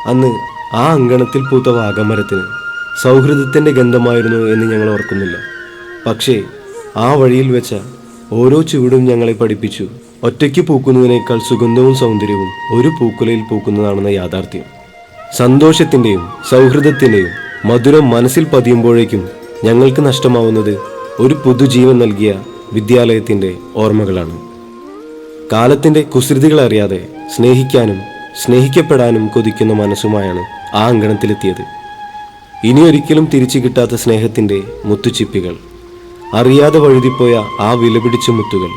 അന്ന് ആ അങ്കണത്തിൽ പൂത്ത വാഗമരത്തിന് സൗഹൃദത്തിൻ്റെ ഗന്ധമായിരുന്നു എന്ന് ഞങ്ങൾ ഓർക്കുന്നില്ല. പക്ഷേ ആ വഴിയിൽ വെച്ച ഓരോ ചുവടും ഞങ്ങളെ പഠിപ്പിച്ചു, ഒറ്റയ്ക്ക് പൂക്കുന്നതിനേക്കാൾ സുഗന്ധവും സൗന്ദര്യവും ഒരു പൂക്കുലയിൽ പൂക്കുന്നതാണെന്ന യാഥാർത്ഥ്യം. സന്തോഷത്തിൻ്റെയും സൗഹൃദത്തിൻ്റെയും മധുരം മനസ്സിൽ പതിയുമ്പോഴേക്കും ഞങ്ങൾക്ക് നഷ്ടമാവുന്നത് ഒരു പുതുജീവൻ നൽകിയ വിദ്യാലയത്തിൻ്റെ ഓർമ്മകളാണ്. കാലത്തിൻ്റെ കുസൃതികളറിയാതെ സ്നേഹിക്കാനും സ്നേഹിക്കപ്പെടാനും കൊതിക്കുന്ന മനസ്സുമായാണ് ആ അങ്കണത്തിലെത്തിയത്. ഇനിയൊരിക്കലും തിരിച്ചു കിട്ടാത്ത സ്നേഹത്തിൻ്റെ മുത്തുച്ചിപ്പികൾ, അറിയാതെ വഴുതിപ്പോയ ആ വിലപിടിച്ച മുത്തുകൾ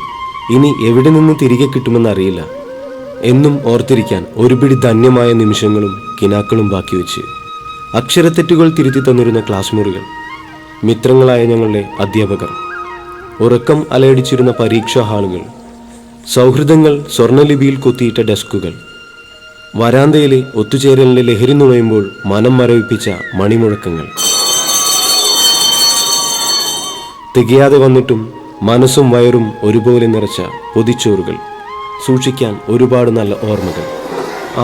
ഇനി എവിടെ നിന്ന് തിരികെ കിട്ടുമെന്നറിയില്ല. എന്നും ഓർത്തിരിക്കാൻ ഒരു പിടി ധന്യമായ നിമിഷങ്ങളും കിനാക്കളും ബാക്കി വെച്ച് അക്ഷരത്തെറ്റുകൾ തിരുത്തി തന്നിരുന്ന ക്ലാസ് മുറികൾ, മിത്രങ്ങളായ ഞങ്ങളുടെ അധ്യാപകർ, ഉറക്കം അലയടിച്ചിരുന്ന പരീക്ഷാ ഹാളുകൾ, സൗഹൃദങ്ങൾ സ്വർണ്ണലിപിയിൽ കൊത്തിയിട്ട ഡെസ്കുകൾ, വരാന്തയിലെ ഒത്തുചേരലിൻ്റെ ലഹരി നുഴയുമ്പോൾ മനം മരവിപ്പിച്ച മണിമുഴക്കങ്ങൾ, തികയാതെ വന്നിട്ടും മനസ്സും വയറും ഒരുപോലെ നിറച്ച പൊതിച്ചോറുകൾ, സൂക്ഷിക്കാൻ ഒരുപാട് നല്ല ഓർമ്മകൾ,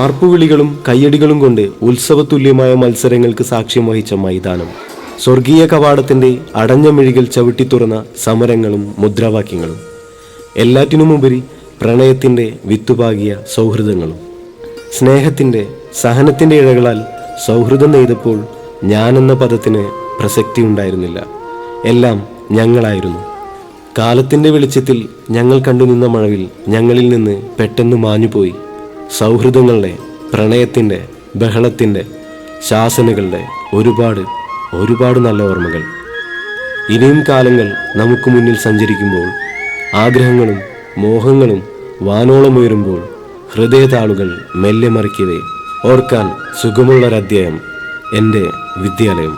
ആർപ്പുവിളികളും കയ്യടികളും കൊണ്ട് ഉത്സവതുല്യമായ മത്സരങ്ങൾക്ക് സാക്ഷ്യം വഹിച്ച മൈതാനം, സ്വർഗീയ കവാടത്തിൻ്റെ അടഞ്ഞ മിഴികൾ ചവിട്ടി തുറന്ന സമരങ്ങളും മുദ്രാവാക്യങ്ങളും, എല്ലാറ്റിനുമുപരി പ്രണയത്തിൻ്റെ വിത്തുപാകിയ സൗഹൃദങ്ങളും. സ്നേഹത്തിൻ്റെ സഹനത്തിൻ്റെ ഇഴകളാൽ സൗഹൃദം നെയ്തപ്പോൾ ഞാനെന്ന പദത്തിന് പ്രസക്തി ഉണ്ടായിരുന്നില്ല. എല്ലാം ഞങ്ങളായിരുന്നു. കാലത്തിൻ്റെ വെളിച്ചത്തിൽ ഞങ്ങൾ കണ്ടുനിന്ന മഴവിൽ ഞങ്ങളിൽ നിന്ന് പെട്ടെന്ന് മാഞ്ഞുപോയി. സൗഹൃദങ്ങളുടെ, പ്രണയത്തിൻ്റെ, ബഹളത്തിൻ്റെ, ശാസനകളുടെ ഒരുപാട് നല്ല ഓർമ്മകൾ. ഇനിയും കാലങ്ങൾ നമുക്ക് മുന്നിൽ സഞ്ചരിക്കുമ്പോൾ, ആഗ്രഹങ്ങളും മോഹങ്ങളും വാനോളമുയരുമ്പോൾ, ഹൃദയതാളുകൾ മെല്ലെ മറിക്കവേ ഓർക്കാൻ സുഖമുള്ളൊരധ്യായം എൻ്റെ വിദ്യാലയം.